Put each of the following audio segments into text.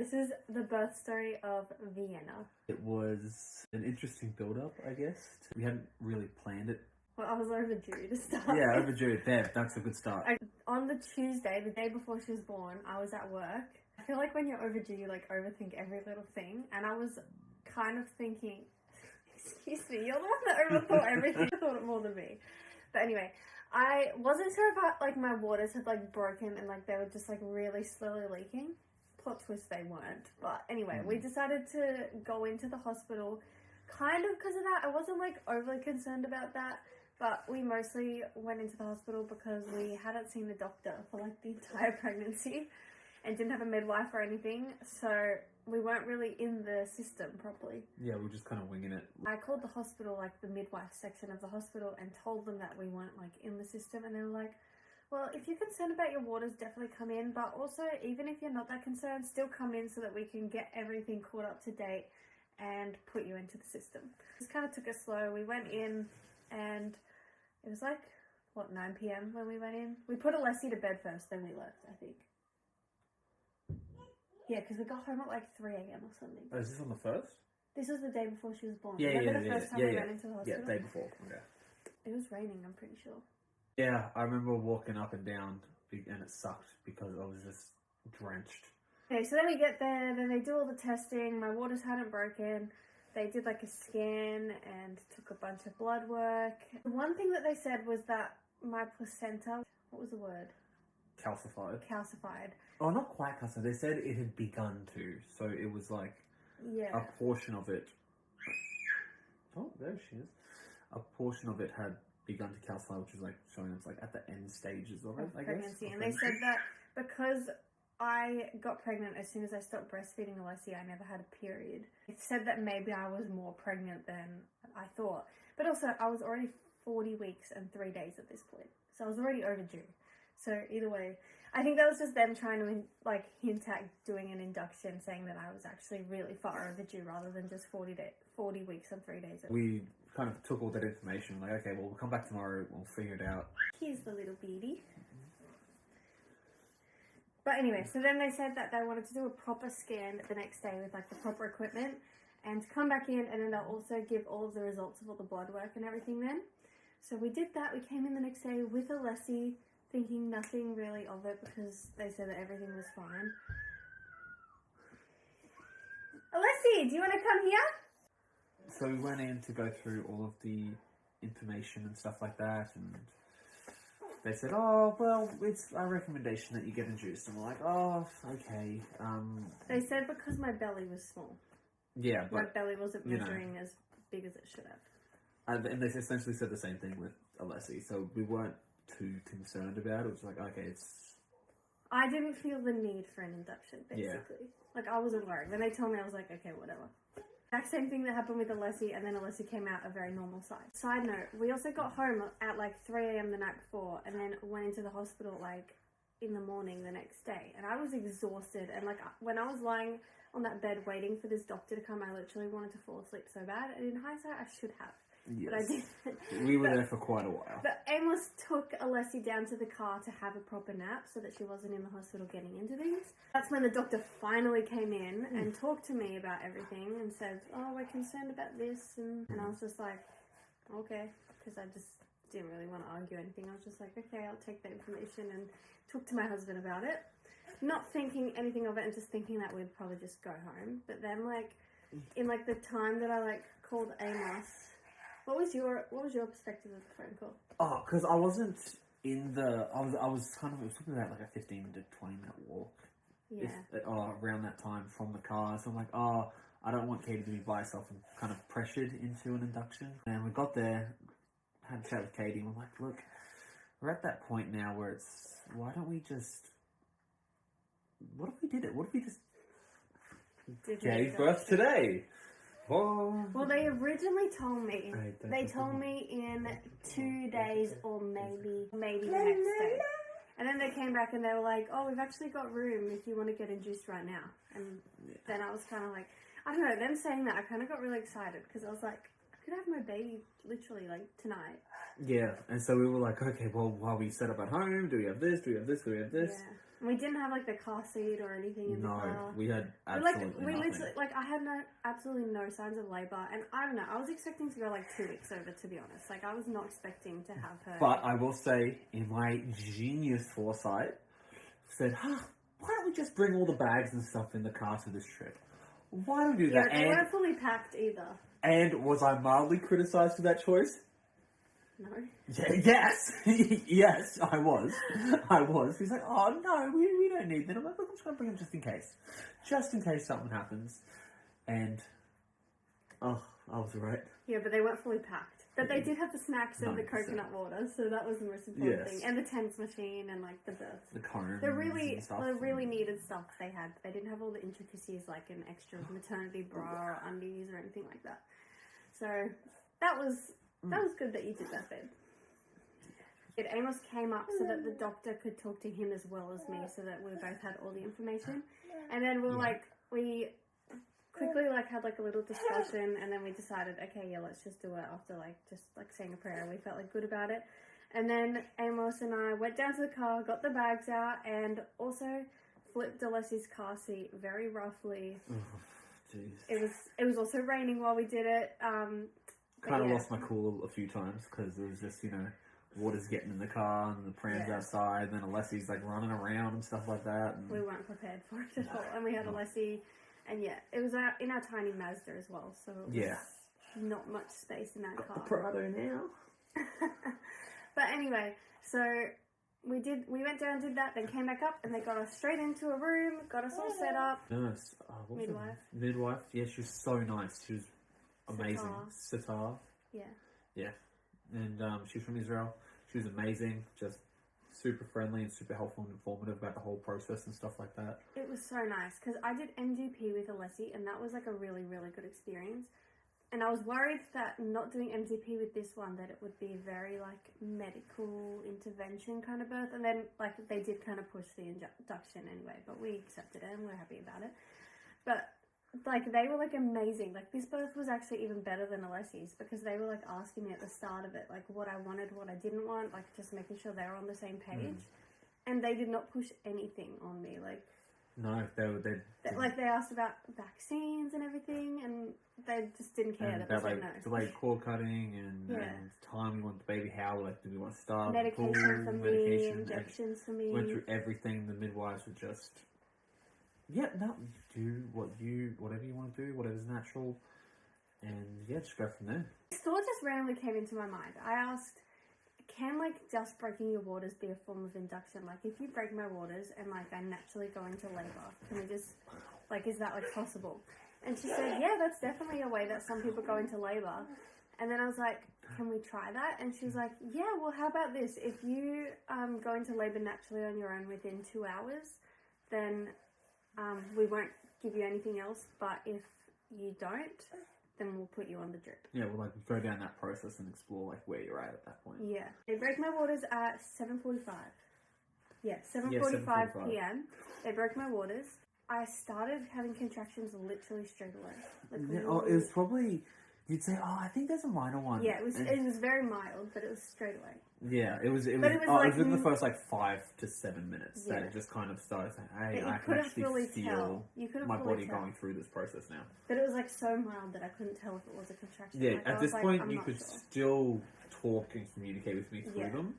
this is the birth story of Vienna. It was an interesting build-up, I guess. We hadn't really planned it. Well, I was overdue to start. Yeah, overdue. There, that's a good start. On the Tuesday, the day before she was born, I was at work. I feel like when you're overdue, you like overthink every little thing. And I was kind of thinking, excuse me, you're the one that overthought everything. I thought it more than me. But anyway, I wasn't sure if like my waters had like broken and like they were just like really slowly leaking. Plot twist, they weren't. But anyway, we decided to go into the hospital kind of because of that. I wasn't like overly concerned about that. But we mostly went into the hospital because we hadn't seen the doctor for like the entire pregnancy and didn't have a midwife or anything. So we weren't really in the system properly. Yeah, we were just kind of winging it. I called the hospital, like the midwife section of the hospital, and told them that we weren't like in the system. And they were like, well, if you're concerned about your waters, definitely come in. But also, even if you're not that concerned, still come in so that we can get everything caught up to date and put you into the system. Just kind of took it slow. We went in and it was like, what, 9 p.m. when we went in? We put Alessi to bed first, then we left, I think. Yeah, because we got home at like 3 a.m. or something. Oh, is this on the first? This was the day before she was born. Yeah, Remember the first time we went into the hospital? Yeah, day before. Okay. It was raining, I'm pretty sure. Yeah, I remember walking up and down and it sucked because I was just drenched. Okay, so then we get there, then they do all the testing. My waters hadn't broken. They did like a scan and took a bunch of blood work. The one thing that they said was that my placenta, what was the word? Calcified. Calcified. Oh, not quite calcified. They said it had begun to. So it was like a portion of it. Oh, there she is. A portion of it had begun to calcify, which is like showing it's like at the end stages of it, I guess. Pregnancy. And they said that because I got pregnant as soon as I stopped breastfeeding Alessi, I never had a period. It said that maybe I was more pregnant than I thought. But also, I was already 40 weeks and 3 days at this point. So I was already overdue. So either way, I think that was just them trying to like hint at doing an induction, saying that I was actually really far overdue rather than just 40 weeks and 3 days. We kind of took all that information, like, okay, well, we'll come back tomorrow, we'll figure it out. Here's the little beauty. But anyway, so then they said that they wanted to do a proper scan the next day with like the proper equipment and to come back in, and then they'll also give all of the results of all the blood work and everything then. So we did that. We came in the next day with Alessi, thinking nothing really of it because they said that everything was fine. Alessi, do you want to come here? So we went in to go through all of the information and stuff like that, and they said, oh, well, it's a recommendation that you get induced. And we're like, oh, okay. They said because my belly was small. Yeah, but... my belly wasn't measuring as big as it should have. And they essentially said the same thing with Alessi, so we weren't too concerned about it. It was like, okay, it's... I didn't feel the need for an induction, basically. Yeah. Like, I wasn't worried. When they told me, I was like, okay, whatever. Exact same thing that happened with Alessi, and then Alessi came out a very normal size. Side note, we also got home at like 3 a.m. the night before, and then went into the hospital like in the morning the next day. And I was exhausted, and like when I was lying on that bed waiting for this doctor to come, I literally wanted to fall asleep so bad. And in hindsight, I should have. Yes. But I didn't. We were there for quite a while. But Amos took Alessi down to the car to have a proper nap so that she wasn't in the hospital getting into things. That's when the doctor finally came in and talked to me about everything and said, oh, we're concerned about this. And I was just like, okay, because I just didn't really want to argue anything. I was just like, okay, I'll take that information, and talk to my husband about it. Not thinking anything of it and just thinking that we'd probably just go home. But then like, in like the time that I like called Amos, What was your perspective of the phone call? Oh, because I wasn't in the... I was talking about like a 15 to 20 minute walk. Yeah. Around that time from the car. So I'm like, oh, I don't want Katie to be by herself and kind of pressured into an induction. And we got there, had a chat with Katie, and we're like, look, we're at that point now where it's, why don't we just... What if we did it? What if we just gave birth today? Well, they originally told me, in 2 days or maybe the next day. And then they came back and they were like, oh, we've actually got room if you want to get induced right now. And then I was kind of like, I don't know, them saying that, I kind of got really excited because I was like, I could have my baby literally like tonight. Yeah, and so we were like, okay, well, while we set up at home, do we have this, do we have this, do we have this? Yeah. We didn't have like the car seat or anything in the car. We had absolutely we nothing. literally, like, I had absolutely no signs of labour, and I don't know, I was expecting to go like 2 weeks over, to be honest. Like, I was not expecting to have her. But I will say, in my genius foresight, said, why don't we just bring all the bags and stuff in the car to this trip? Why don't we do that? They weren't fully packed either. And was I mildly criticised for that choice? No. Yes, yes, I was. He's like, oh no, we don't need them. I'm like, look, I'm just going to bring them just in case something happens. And I was right. Yeah, but they weren't fully packed. But they did have the snacks and the coconut water, so that was the most important thing. And the TENS machine and like the birth. The cones. The really needed stuff they had. They didn't have all the intricacies like an extra maternity bra or undies or anything like that. So that was good that you did that, babe. Amos came up so that the doctor could talk to him as well as me, so that we both had all the information. And then we quickly had like a little discussion, and then we decided, okay, yeah, let's just do it after just saying a prayer. We felt good about it. And then Amos and I went down to the car, got the bags out, and also flipped Alessi's car seat very roughly. Oh, jeez. It was also raining while we did it. Kind of lost my cool a few times because it was just, water's getting in the car and the pram's outside, and then Alessi's running around and stuff like that. And... we weren't prepared for it at all. And we had Alessi, and it was in our tiny Mazda as well, so it was not much space in that car. The Prado now. But anyway, so we went down, did that, then came back up, and they got us straight into a room, got us all set up. Nurse. Midwife. Yeah, she was so nice. She was amazing. Sitar. Yeah. And she's from Israel. She was amazing. Just super friendly and super helpful and informative about the whole process and stuff like that. It was so nice because I did MGP with Alessi, and that was a really, really good experience. And I was worried that not doing MGP with this one, that it would be very medical intervention kind of birth. And then they did kind of push the induction anyway, but we accepted it and we're happy about it. But they were amazing. This birth was actually even better than Alessi's because they were asking me at the start of it what I wanted, what I didn't want, just making sure they were on the same page. And they did not push anything on me. No, they asked about vaccines and everything, and they just didn't care. And about delayed cord cutting and time we want the baby, how do we want to start medication for me, injections for me. Went through everything. The midwives were just do whatever you want to do, whatever's natural, and just go from there. This thought just randomly came into my mind. I asked, can just breaking your waters be a form of induction? If you break my waters and I naturally go into labour, can we just is that possible? And she said, yeah, that's definitely a way that some people go into labour. And then I was like, can we try that? And she was like, yeah, well, how about this? If you go into labour naturally on your own within 2 hours, then we won't give you anything else. But if you don't, then we'll put you on the drip. Yeah, we'll go down that process and explore where you're at that point. Yeah. They broke my waters at 7:45. Yeah, 7:45 p.m. They broke my waters. I started having contractions literally straight away. It was probably, you'd say, I think there's a minor one. Yeah, it was very mild, but it was straight away. Yeah, it was within the first 5 to 7 minutes that it just kind of started saying, hey, I can actually feel my body going through this process now. But it was so mild that I couldn't tell if it was a contraction. Yeah, at this point you could still talk and communicate with me through them.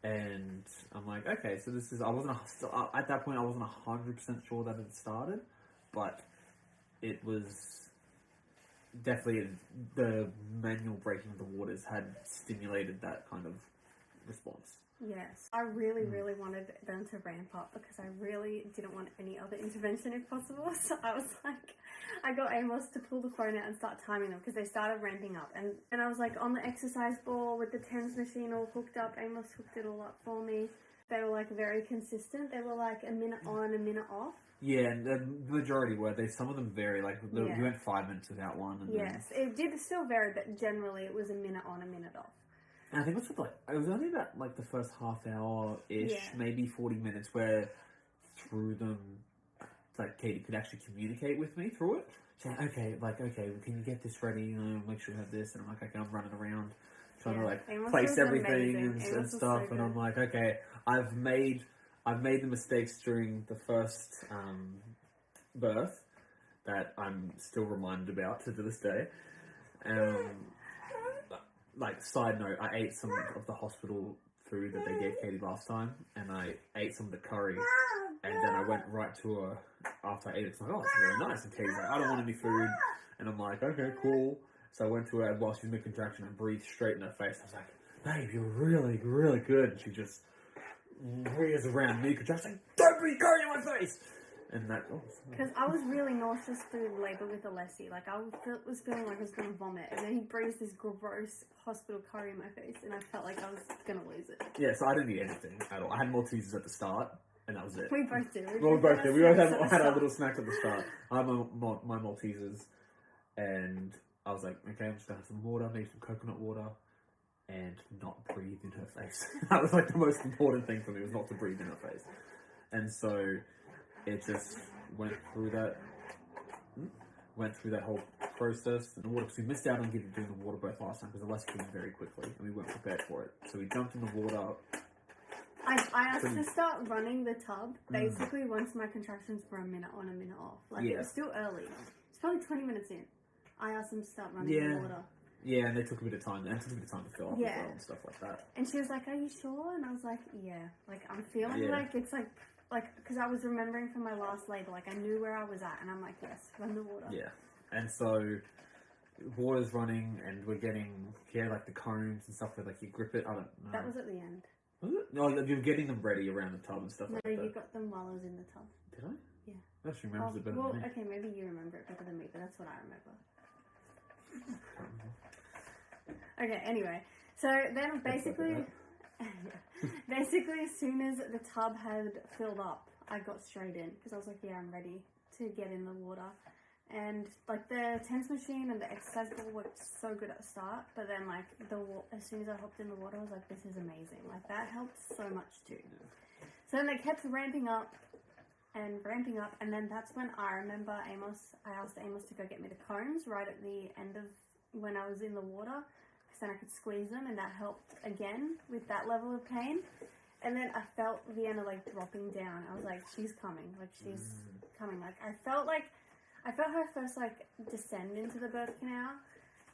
And I'm like, okay, so this is, at that point I wasn't 100% sure that it started, but it was definitely the manual breaking of the waters had stimulated that kind of response. Yes, I really, really wanted them to ramp up because I really didn't want any other intervention if possible. So I was I got Amos to pull the phone out and start timing them because they started ramping up. And I was on the exercise ball with the TENS machine all hooked up. Amos hooked it all up for me. They were very consistent. They were a minute on, a minute off. Yeah, and the majority were. Some of them vary. You went 5 minutes without one. And yes, it did still vary, but generally it was a minute on, a minute off. And I think it was only about the first half hour-ish, maybe 40 minutes, where through them, Katie could actually communicate with me through it. Saying, okay, can you get this ready? Make sure you have this. And I'm okay, I'm running around trying to place everything and stuff. And I'm okay, I've made I've made the mistakes during the first birth that I'm still reminded about to this day. Like, side note, I ate some of the hospital food that they gave Katie last time, and I ate some of the curry, and then I went right to her after I ate it. It's like, oh, it's really nice. And Katie's like, I don't want any food. And I'm like, okay, cool. So I went to her while she's making contraction and breathed straight in her face. I was like, babe, you're really, really good. And she just rears around me, contracting, don't breathe curry in my face. And that, because I was really nauseous through labour with Alessi. Like, I was feeling like I was going to vomit, and then he breathed this gross hospital curry in my face, and I felt like I was going to lose it. Yeah, so I didn't eat anything at all. I had Maltesers at the start, and that was it. We both did. We both did. We both had our little snacks at the start. I had my Maltesers, and I was like, okay, I'm just going to have some water, maybe some coconut water, and not breathe in her face. That was like the most important thing for me, was not to breathe in her face. And so it just went through that whole process. And the water, because we missed out on doing the water birth last time because the lesson came very quickly and we weren't prepared for it. So we jumped in the water. I asked to start running the tub basically once my contractions were a minute on, a minute off. Like, it was still early. It's probably 20 minutes in. I asked them to start running the water. Yeah, and they took a bit of time. And it took a bit of time to fill up as well and stuff like that. And she was like, are you sure? And I was like, yeah. Like, I'm feeling like it's like, because I was remembering from my last labour, like, I knew where I was at, and I'm like, yes, run the water. Yeah, and so water's running, and we're getting, like, the cones and stuff where, like, you grip it. I don't know. That was at the end. Was it? No, you're getting them ready around the tub and stuff like that. No, you got them while I was in the tub. Did I? Yeah. I actually remembers it better than me. Okay, maybe you remember it better than me, but that's what I remember. Okay, anyway. So then basically... Basically, as soon as the tub had filled up, I got straight in because I was like, yeah, I'm ready to get in the water. And like the TENS machine and the exercise ball worked so good at the start, but then like as soon as I hopped in the water, I was like, this is amazing. Like, that helped so much too. So then they kept ramping up, and then that's when I remember I asked Amos to go get me the cones right at the end of when I was in the water. Then I could squeeze them, and that helped again with that level of pain. And then I felt Vienna like dropping down. I was like, she's coming, like she's coming. Like I felt her first like descend into the birth canal,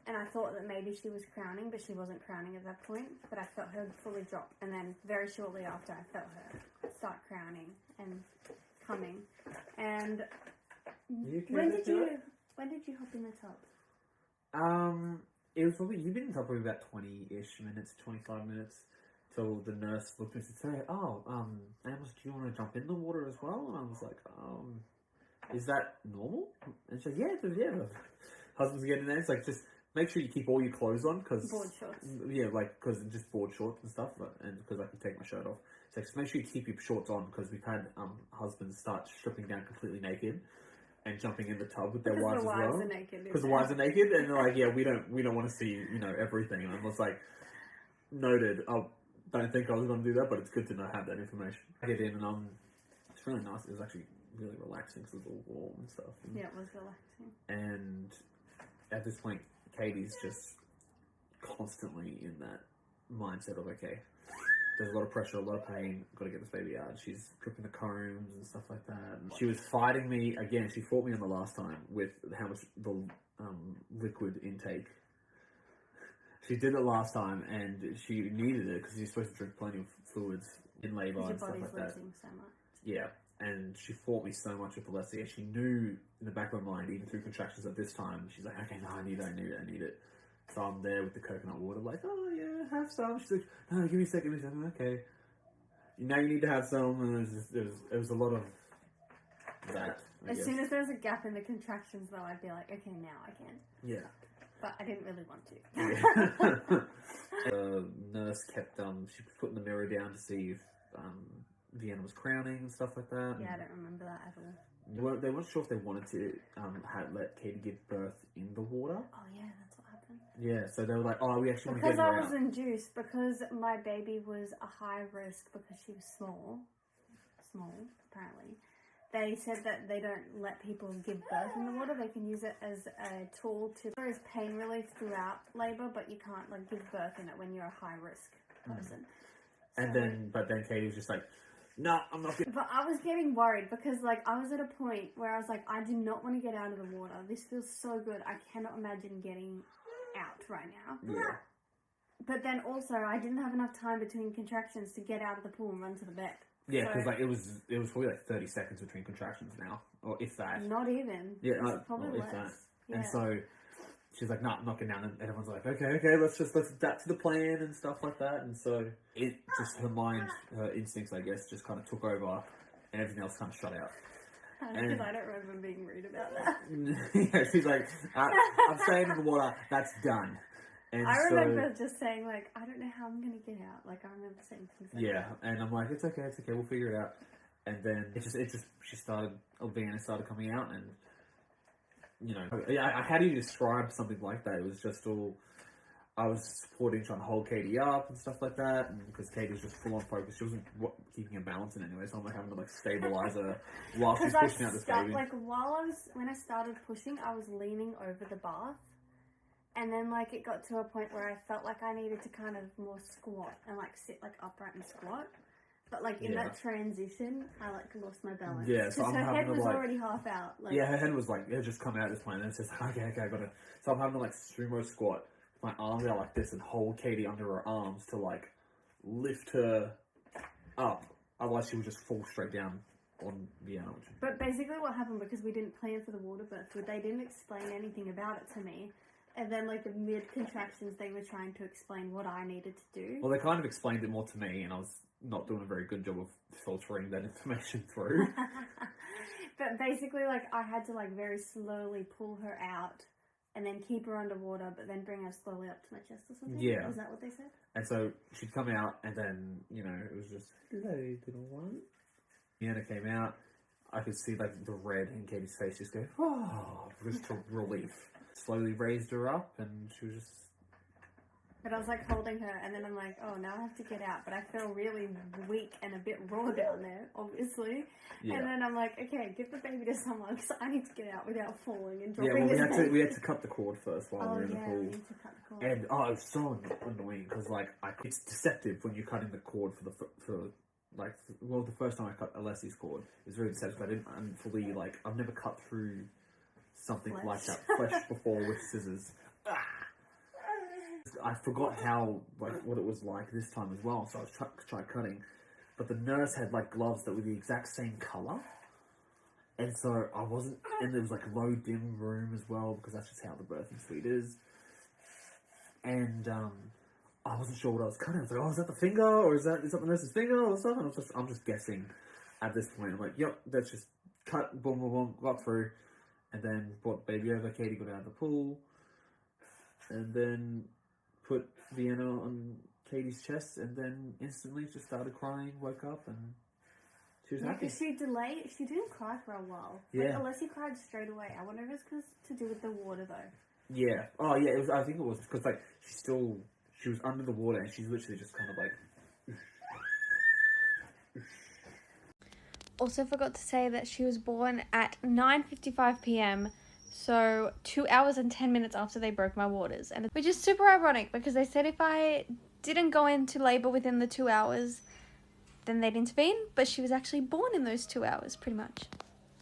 and I thought that maybe she was crowning, but she wasn't crowning at that point. But I felt her fully drop, and then very shortly after, I felt her start crowning and coming. And when did you hop in the tub? It was probably, you've been in the tub probably about 20-ish minutes, 25 minutes, till the nurse looked at me and said, Amos, do you want to jump in the water as well? And I was like, is that normal? And she said, yeah. Husband's getting there. It's like, just make sure you keep all your clothes on, because... Board shorts. Yeah, like, because just board shorts and stuff, and because I can take my shirt off. So just make sure you keep your shorts on, because we've had husbands start stripping down completely naked and jumping in the tub with their wives as well. Because the wives are naked, and they're like, yeah, we don't want to see, everything. And I was like, noted. I don't think I was going to do that, but it's good to have that information. I get in, and it's really nice. It was actually really relaxing because it was all warm and stuff. Yeah, it was relaxing. And at this point, Katie's just constantly in that mindset of, okay, there's a lot of pressure, a lot of pain, got to get this baby out. She's dripping the combs and stuff like that. And she was fighting me again. She fought me on the last time with how much the liquid intake. She did it last time, and she needed it because you're supposed to drink plenty of fluids in labour and stuff like that. So much. Yeah, and she fought me so much with Alessia. She knew in the back of her mind, even through contractions at this time, she's like, okay, no, I need it. So I'm there with the coconut water, like, oh yeah, have some. She's like, no, give me a second. Okay. Now you need to have some, and it was a lot of that. As soon as there's a gap in the contractions, though, I'd be like, okay, now I can. Yeah. But I didn't really want to. Yeah. The nurse kept, she was putting the mirror down to see if Vienna was crowning and stuff like that. Yeah, I don't remember that at all. They weren't sure if they wanted to let Katie give birth in the water. Oh yeah, that's what happened. Yeah, so they were like, oh, we actually want to get her out. Because I was induced, because my baby was a high risk because she was small, apparently. They said that they don't let people give birth in the water. They can use it as a tool to... There is pain relief throughout labour, but you can't give birth in it when you're a high risk person. And but then Katie was just like, no, I'm not getting... But I was getting worried because, like, I was at a point where I was like, I do not want to get out of the water. This feels so good. I cannot imagine getting out right now. Yeah. But then also, I didn't have enough time between contractions to get out of the pool and run to the bed. Yeah, because like it was probably like 30 seconds between contractions now, or if that. Not even. Yeah, it's probably less. if that. Yeah. And so she's like, "No, I'm not getting down." And everyone's like, "Okay, let's adapt to the plan and stuff like that." And so it just her mind, her instincts, I guess, just kind of took over, and everything else kind of shut out. Because I don't remember being rude about that. Yeah, she's like, "I'm staying in the water. That's done." And I remember just saying, like, I don't know how I'm going to get out. Like, I remember saying things like that. And I'm like, it's okay, we'll figure it out. And then Vienna started coming out, and, you know, how do you describe something like that? It was just all, I was supporting, trying to hold Katie up and stuff like that, and because Katie was just full on focus. She wasn't keeping her balance in anyway, so I'm like having to, like, stabilize her while she's pushing out this baby. Like, when I started pushing, I was leaning over the bath. And then, like, it got to a point where I felt like I needed to kind of more squat and, like, sit, like, upright and squat. But, like, in that transition, I, like, lost my balance. Yeah, so I'm her having head to, was like... already half out. Like, yeah, her head was, like, it just come out at this point, and it's just, okay, I gotta... So I'm having to, like, sumo squat, with my arms out like this, and hold Katie under her arms to, like, lift her up. Otherwise, she would just fall straight down on the ouch. But basically what happened, because we didn't plan for the water birth, they didn't explain anything about it to me. And then, like, mid-contractions, they were trying to explain what I needed to do. Well, they kind of explained it more to me, and I was not doing a very good job of filtering that information through. But basically, like, I had to, like, very slowly pull her out and then keep her underwater, but then bring her slowly up to my chest or something. Yeah. Was that what they said? And so she'd come out, and then, you know, it was just, hello, little one. Vienna came out. I could see, like, the red in Katie's face just go, oh, just to relief. Slowly raised her up, and she was just... But I was, like, holding her, and then I'm like, oh, now I have to get out. But I feel really weak and a bit raw down there, obviously. Yeah. And then I'm like, okay, give the baby to someone, because I need to get out without falling and dropping we had to cut the cord first while we were in the pool. We need to cut the cord. And, it was so annoying, because, like, it's deceptive when you're cutting the cord the first time I cut Alessi's cord, it was very deceptive. I didn't fully, like, I've never cut through something like that flesh before with scissors. I forgot how, like, what it was like this time as well, so I was trying cutting, but the nurse had, like, gloves that were the exact same colour, and so I wasn't, and there was, like, a low dim room as well, because that's just how the birthing suite is, and I wasn't sure what I was cutting. I was like, oh, is that the finger, or is that the nurse's finger or something? I'm just guessing at this point. I'm like, yep, that's just cut, boom, boom, boom, got through. And then brought the baby over. Katie got out of the pool. And then put Vienna on Katie's chest. And then instantly just started crying, woke up, and she was happy. Because she didn't cry for a while. Yeah. Like, Alessi cried straight away. I wonder if it's to do with the water, though. Yeah. Oh, yeah, I think it was. Because, like, she was under the water, and she's literally just kind of like... Also forgot to say that she was born at 9:55 p.m, so 2 hours and 10 minutes after they broke my waters, and which is super ironic because they said if I didn't go into labour within the 2 hours, then they'd intervene, but she was actually born in those 2 hours, pretty much.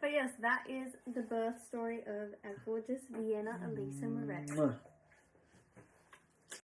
But yes, that is the birth story of our gorgeous Vienna Elisa Marrett.